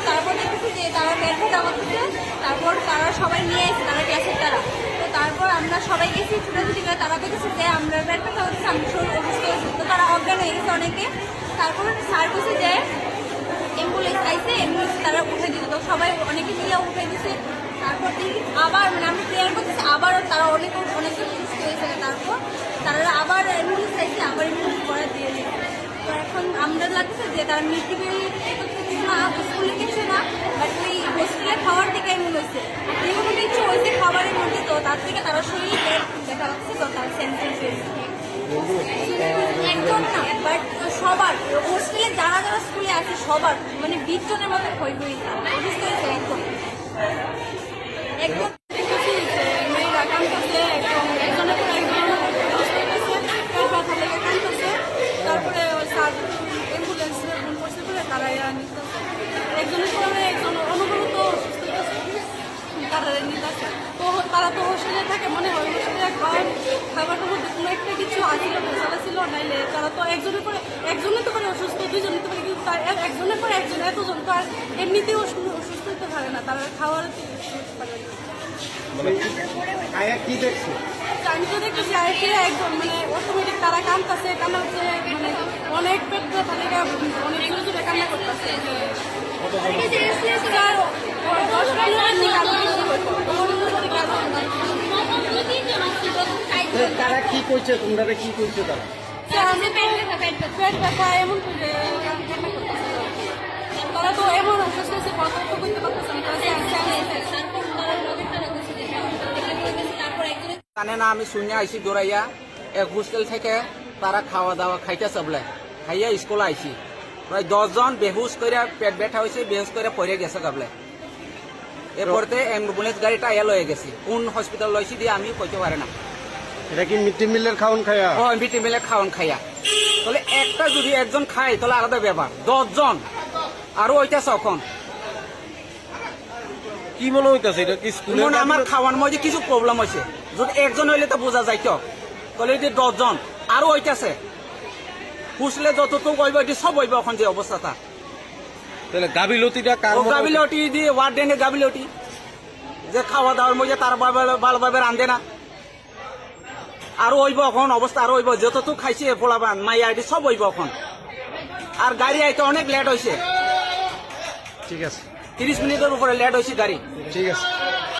তারপর দেখতেছি যে তারা বের ফেটা করতেছে, তারপর তারা সবাই নিয়ে এসেছে, তারা ক্লাসের তারা। তো তারপর আমরা সবাই গেছি ছুটাছুটি করে, তারা বলতেছে যে আমরা বের ফেটা করতেছি, আমি অসুস্থ হয়েছি। তো তারা অজ্ঞান হয়ে গেছে অনেকে। তারপর স্যার বলছে যে অ্যাম্বুলেন্স আইসে, অ্যাম্বুলেন্স তারা উঠে দিত। তো সবাই অনেকে নিয়ে উঠে দিছে। তারপর আবার মানে আমরা প্রেয়ার করতেছি, আবারও তারা অনেকজন সুস্থ হয়েছে। তারপর তারা আবার অ্যাম্বুলেন্স আইসে, আবার অ্যাম্বুলেন্স করে দিয়ে দিয়েছে। তো এখন আমরা লাগছে যে তারা মিটিংয়ে না স্কুলে কিছু না, বাট ওই হোস্টেলে খাওয়ার থেকে এমন হয়েছে, যেগুলো কিছু হয়েছে খাবারের মধ্যে। তো তার থেকে তারা শরীর দেখা যাচ্ছে, তো তার সেন্সেস হয়েছে একজন না, বাট সবার হোস্টেলে যারা যারা স্কুলে আছে সবার মানে 20 জনের মতো হয়ে হয়েছে, অসুস্থ হয়েছে একদম একদম। মেয়েরা কাঁদতেছে, একজনের পর একজন কাঁদতেছে। তারপরে স্যার অ্যাম্বুলেন্স ফোন করছে বলে তারা নিতেছে, একজনের পরে একজন অনুভূত তারা নিতেছে। তো তারা তো হোস্টেলে থাকে, মনে হয় হোস্টেলে খাবারের মধ্যে কোনো একটা কিছু আসছিল, ভেজাল ছিল, নাইলে তারা তো একজনের পরে একজনের তো করে অসুস্থ, দুইজনের তো করে, কিন্তু একজনের পরে একজন এতজন তো আর এমনিতেও অসুস্থ হতে পারে না, তারা খাওয়ার পারে না। আমি তো দেখতেছি আইপিরা একদম মানে অটোমেটিক তারা কাঁদতেছে, কান্নাচ্ছে, মানে অনেক পেট ব্যথা থেকে অনেক জোরে জোরে কান্না করতেছে। তারা কি করছে, তোমরা কি করছো? পেট ব্যথা এমন করে কান্না করতেছে, তারা তো এমন অসুস্থ হচ্ছে, কথা তো করতে পারতেছে জানে না। আমি শুনে আইসি দৌড়াইয়া এক হোস্টেল থেকে তারা খাওয়া দাওয়া খাইতেছে বলে, খাইয়া স্কুলে আইসি প্রায় 10 জন বেহুশ করে পেট ব্যথা হয়েছে, বেহুশ করে পড়ে গেছে গাবলে। এরপরতে অ্যাম্বুলেন্স গাড়িটা এল হয়ে গেছে, কোন হসপিটাল লইছি দিয়ে আমি কইতে পারে না। এটা কি মিড ডে মিলের খাওয়ান খাইয়া? ও মিড ডে মিলের খাওয়ান খাইয়া। তাহলে একটা যদি একজন খায় তাহলে আলাদা ব্যাপার, 10 জন আরো ওইটাছে এখন কি মনে হইতাছে এটা কি স্কুলে? মনে আমার খাওয়ার মধ্যে কিছু প্রবলেম হয়েছে, যদি একজন হইলে তো বোঝা যাইতো, তাহলে এই যে 10 জন আরো ওইটাছে পুষলে যতটুকু হইব এটি সব হইব এখন যে অবস্থাটা। তাহলে গাবিলতিটা কার? গাবিলতি দিয়ে ওয়ার্ডেনে গাবিলতি, যে খাওয়া দাওয়ার মধ্যে তার ভালোভাবে রান্ধে না, আরো হইব এখন অবস্থা, আরো হইব যতটুকু খাইছে পোলাবান মাইয়া এটি সব হইব এখন। আর গাড়ি আইতে অনেক লেট হয়েছে, ঠিক আছে 30 মিনিটের উপরে লেট হয়েছে গাড়ি। ঠিক আছে।